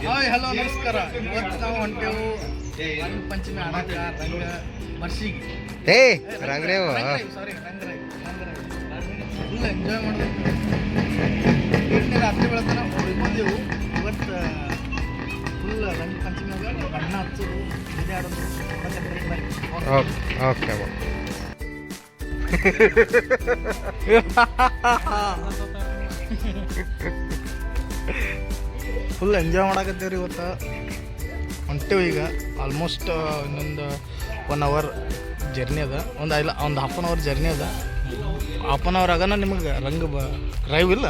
Hi hello ನಮಸ್ಕಾರ. ಇವತ್ತು ನಾವು ಹೊಂಟೆವು ರಂಗ ಪಂಚಮಿ ಆಡಕ ರಂಗ ಮರ್ಸಿಗೆ. ರಂಗ್ರೇವ್ ಸಾರಿ ರಂಗರಾಯ್ ಫುಲ್ ಎಂಜಾಯ್ ಮಾಡೋದು. ರಾತ್ರಿ ಬೆಳತನ ಉಳ್ಕೊಂಡೆವು. ಇವತ್ತು ಫುಲ್ ರಂಗ ಪಂಚಮಿಯಾಗ ಬಣ್ಣ ಹಚ್ಚೋದು, ಇದೇ ಆಡೋದು. ಓಕೆ ಫುಲ್ ಎಂಜಾಯ್ ಮಾಡಕತ್ತೇವ್ರಿ. ಇವತ್ತು ಹೊಂಟೇವು. ಈಗ ಆಲ್ಮೋಸ್ಟ್ ಇನ್ನೊಂದು 1 ಅವರ್ ಜರ್ನಿ ಅದ. ಒಂದು ಹಾಫ್ ಆನ್ ಅವರ್ ಜರ್ನಿ ಅದ. ಹಾಫ್ ಆನ್ ಅವರ್ ಆಗನ ನಿಮಗೆ ರೈವ್ ಇಲ್ಲ,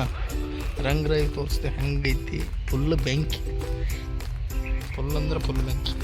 ರಂಗ್ ರೈವ್ ತೋರಿಸ್ತೆ ಹೆಂಗೈತಿ. ಫುಲ್ ಬೆಂಕಿ, ಫುಲ್ ಅಂದ್ರೆ ಫುಲ್ ಬೆಂಕಿ.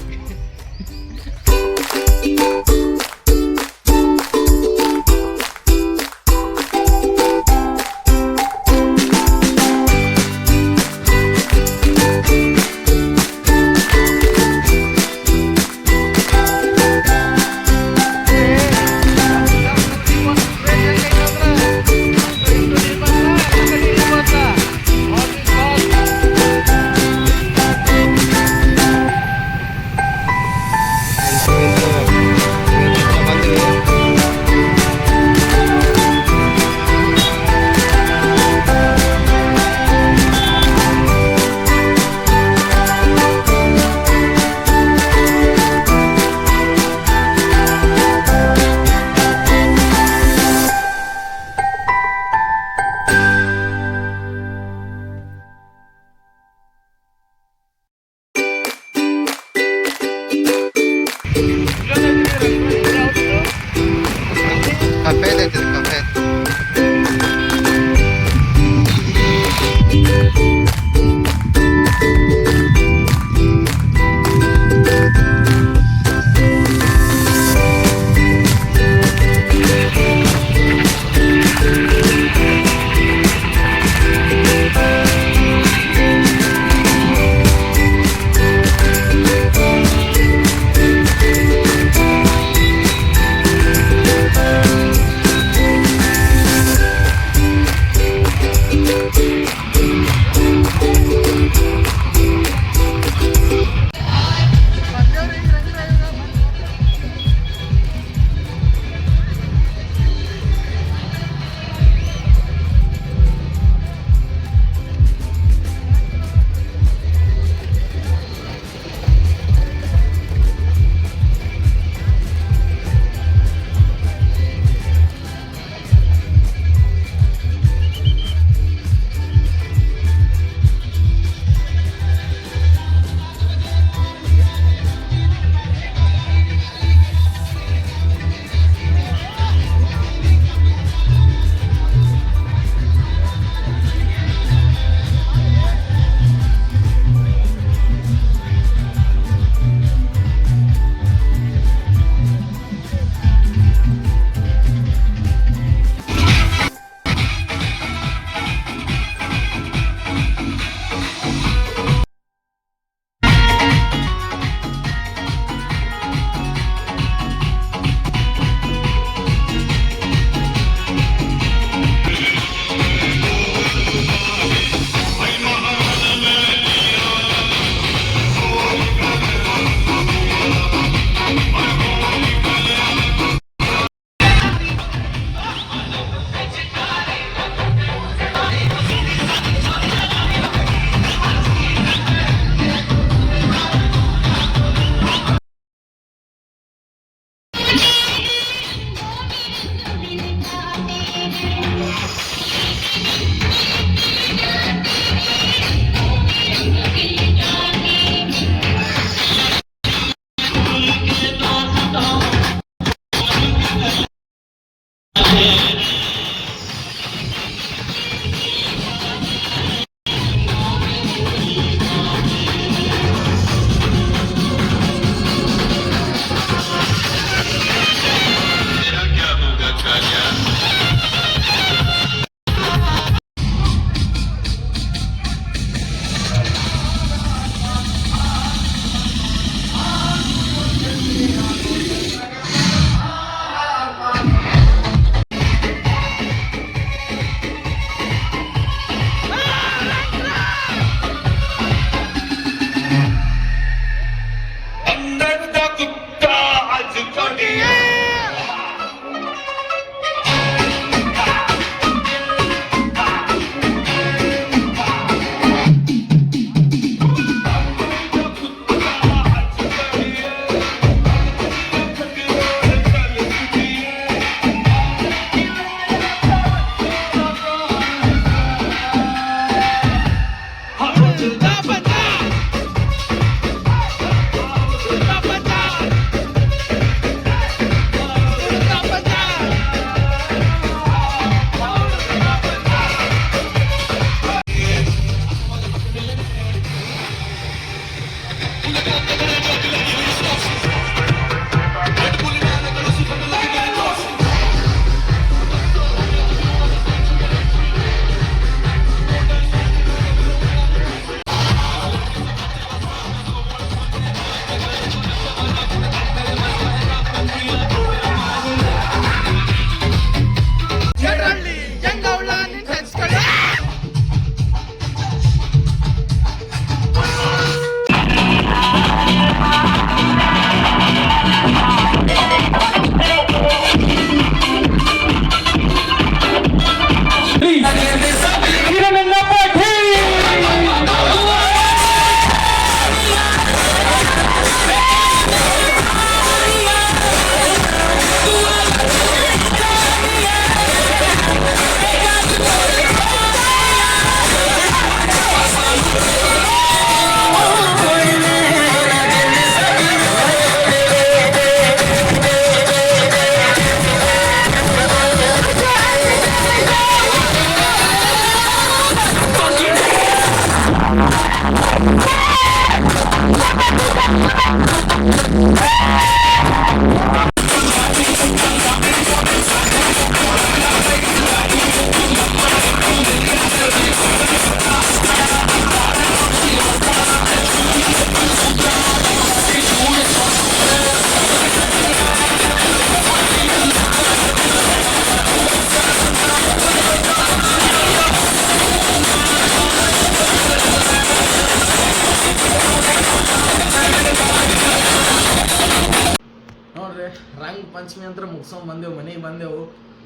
ನೋಡ್ರಿ ರಂಗ ಪಂಚಮಿ ಅಂತ ಮುಗಿಸ್ಕೊಂಡ್ ಬಂದೆವು, ಮನೆಗೆ ಬಂದೆವು,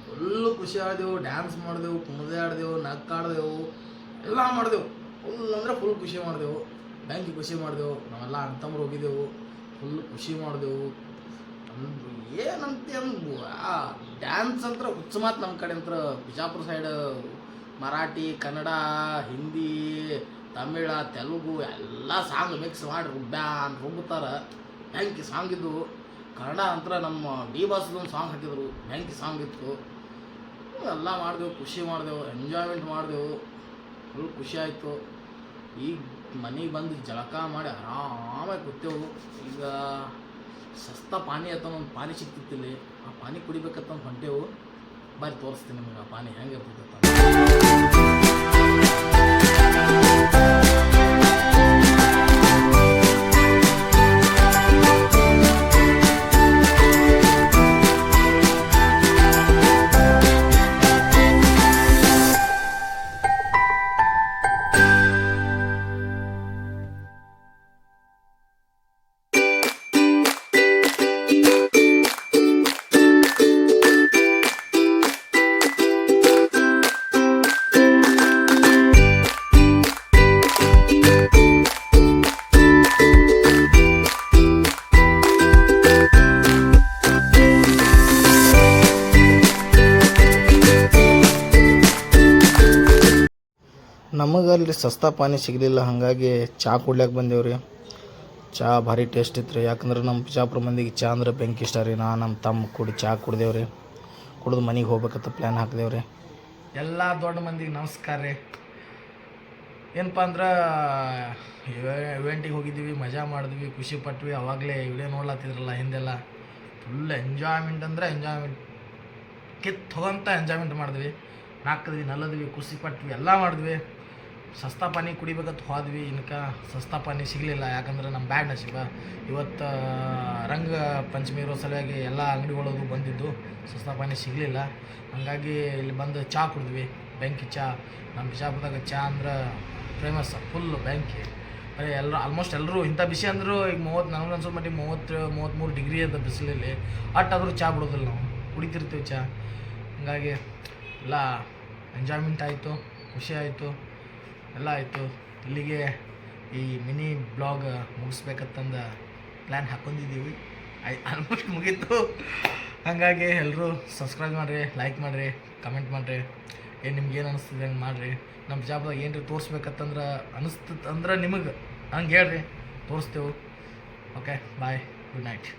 ಫುಲ್ಲು ಖುಷಿ ಆಡ್ದೆವು, ಡ್ಯಾನ್ಸ್ ಮಾಡಿದೆವು, ಕುಣಿದೆ ಆಡ್ದೆವು, ನಕ್ಕಾಡ್ದೆವು, ಎಲ್ಲ ಮಾಡಿದೆವು. ಫುಲ್ ಅಂದರೆ ಫುಲ್ ಖುಷಿ ಮಾಡಿದೆವು, ಬ್ಯಾಂಕಿಗೆ ಖುಷಿ ಮಾಡಿದೆವು. ನಾವೆಲ್ಲ ಅಣ್ತಮ್ಮರು ಹೋಗಿದ್ದೆವು, ಫುಲ್ ಖುಷಿ ಮಾಡಿದೆವು. ಏನಂತೆ ಅಂದು ಆ ಡ್ಯಾನ್ಸ್ ಅಂತ ಹುಚ್ಚ ಮಾತು. ನಮ್ಮ ಕಡೆ ಅಂತ ಬಿಜಾಪುರ ಸೈಡ್ ಮರಾಠಿ, ಕನ್ನಡ, ಹಿಂದಿ, ತಮಿಳ, ತೆಲುಗು ಎಲ್ಲ ಸಾಂಗ್ ಮಿಕ್ಸ್ ಮಾಡಿ ರುಬ್ಬುತ್ತಾರೆ. ಬ್ಯಾಂಕಿ ಸಾಂಗ್ ಇದ್ದು. ಕನ್ನಡ ಅಂತ ನಮ್ಮ ಡಿ ಬಾಸದೊಂದು ಸಾಂಗ್ ಹಾಕಿದ್ರು, ಬ್ಯಾಂಕಿ ಸಾಂಗ್ ಇತ್ತು. ಎಲ್ಲ ಮಾಡಿದೆವು, ಖುಷಿ ಮಾಡಿದೆವು, ಎಂಜಾಯ್ಮೆಂಟ್ ಮಾಡಿದೆವು, ಫುಲ್ ಖುಷಿ ಆಯಿತು. ಈಗ ಮನೆಗೆ ಬಂದು ಜಳಕ ಮಾಡಿ ಆರಾಮಾಗಿ ಕೂತೆವು. ಈಗ ಸಸ್ತಾ ಪಾನಿ ಅಂತ ಒಂದು ಪಾನಿ ಸಿಗ್ತಿತ್ತಿಲ್ಲಿ, ಆ ಪಾನಿ ಕುಡಿಬೇಕಂತ ಹೊಂಟೆವು. ಬಾರಿ ತೋರಿಸ್ತೀನಿ ನಿಮಗೆ ಆ ಪಾನಿ ಹೆಂಗೆ ಇರ್ತೈತೆ. ನಮಗೆ ಅಲ್ಲಿ ಸಸ್ತಾ ಪಾನಿ ಸಿಗಲಿಲ್ಲ, ಹಾಗಾಗಿ ಚಹಾ ಕುಡ್ಲಿಕ್ಕೆ ಬಂದೇವ್ರಿ. ಚಹಾ ಭಾರಿ ಟೇಸ್ಟ್ ಇತ್ತು ರೀ. ಯಾಕಂದ್ರೆ ನಮ್ಮ ಬಿಜಾಪುರ ಮಂದಿಗೆ ಚಹಾ ಅಂದ್ರೆ ಬೆಂಕಿ ಇಷ್ಟ ರೀ. ನಮ್ಮ ತಮ್ಮ ಕೂಡಿ ಚಹಾ ಕುಡ್ದೇವ್ರಿ. ಕುಡಿದು ಮನೆಗೆ ಹೋಗ್ಬೇಕಂತ ಪ್ಲ್ಯಾನ್ ಹಾಕಿದೇವ್ರಿ. ಎಲ್ಲ ದೊಡ್ಡ ಮಂದಿಗೆ ನಮಸ್ಕಾರ ರೀ. ಏನಪ್ಪ ಅಂದ್ರೆ ಇವೆಂಟಿಗೆ ಹೋಗಿದ್ದೀವಿ, ಮಜಾ ಮಾಡಿದ್ವಿ, ಖುಷಿ ಪಟ್ವಿ. ಅವಾಗಲೇ ವಿಡಿಯೋ ನೋಡ್ಲತ್ತಿದ್ರಲ್ಲ ಹಿಂದೆಲ್ಲ, ಫುಲ್ ಎಂಜಾಯ್ಮೆಂಟ್ ಅಂದರೆ ಎಂಜಾಯ್ಮೆಂಟ್, ತೊಗೊಂತ ಎಂಜಾಯ್ಮೆಂಟ್ ಮಾಡಿದ್ವಿ. ನಾಲ್ಕದ್ವಿ, ನಲ್ಲದ್ವಿ, ಖುಷಿ ಪಟ್ವಿ, ಎಲ್ಲ ಮಾಡಿದ್ವಿ. ಸಸ್ತಾ ಪಾನಿ ಕುಡಿಬೇಕಂತ ಹೋದ್ವಿ. ಇನ್ಕ ಸಸ್ತಾ ಪಾನಿ ಸಿಗಲಿಲ್ಲ, ಯಾಕಂದ್ರೆ ನಮ್ಮ ಬ್ಯಾಡ್ ನಸೀಬ. ಇವತ್ತು ರಂಗ ಪಂಚಮಿ ಇರೋ ಸಲುವಾಗಿ ಎಲ್ಲ ಅಂಗಡಿಗಳದು ಬಂದಿದ್ದು, ಸಸ್ತಾ ಪಾನಿ ಸಿಗಲಿಲ್ಲ. ಹಾಗಾಗಿ ಇಲ್ಲಿ ಬಂದು ಚಹಾ ಕುಡಿದ್ವಿ, ಬೆಂಕಿ ಚಹಾ. ನಮ್ಮ ಬಿಜಾಪುರದಾಗ ಚಹಾ ಅಂದ್ರೆ ಫೇಮಸ್, ಫುಲ್ ಬೆಂಕಿ. ಅದೇ ಎಲ್ಲರೂ ಆಲ್ಮೋಸ್ಟ್ ಎಲ್ಲರೂ ಇಂಥ ಬಿಸಿ ಅಂದರೂ ಈಗ ನನಗೆ ಅನ್ಸೋ ಮಟ್ಟಿಗೆ 33 ಡಿಗ್ರಿ ಅದ ಬಿಸಿಲಲ್ಲಿ. ಅಟ್ಟಾದರೂ ಚಹಾ ಬಿಡೋದಿಲ್ಲ, ನಾವು ಕುಡಿತಿರ್ತೀವಿ ಚಹಾ. ಹಾಗಾಗಿ ಎಲ್ಲ ಎಂಜಾಯ್ಮೆಂಟ್ ಆಯಿತು, ಖುಷಿ ಆಯಿತು, ಎಲ್ಲ ಆಯಿತು. ಇಲ್ಲಿಗೆ ಈ ಮಿನಿ ಬ್ಲಾಗ್ ಮುಗಿಸ್ಬೇಕಂತಂದು ಪ್ಲ್ಯಾನ್ ಹಾಕ್ಕೊಂಡಿದ್ದೀವಿ. ಆಲ್ಮೋಸ್ಟ್ ಮುಗೀತು. ಹಾಗಾಗಿ ಎಲ್ಲರೂ ಸಬ್ಸ್ಕ್ರೈಬ್ ಮಾಡಿರಿ, ಲೈಕ್ ಮಾಡಿರಿ, ಕಮೆಂಟ್ ಮಾಡಿರಿ. ನಿಮ್ಗೇನು ಅನಿಸ್ತದೆ ಹಂಗೆ ಮಾಡಿರಿ. ನಮ್ಮ ಬಿಜಾಪುರದಾಗ ಏನು ರೀ ತೋರಿಸ್ಬೇಕಂತಂದ್ರೆ ಅನಿಸ್ತದೆ ಅಂದ್ರೆ ನಿಮಗೆ ಹಂಗೆ ಹೇಳ್ರಿ, ತೋರಿಸ್ತೇವೆ. ಓಕೆ, ಬಾಯ್, ಗುಡ್ ನೈಟ್.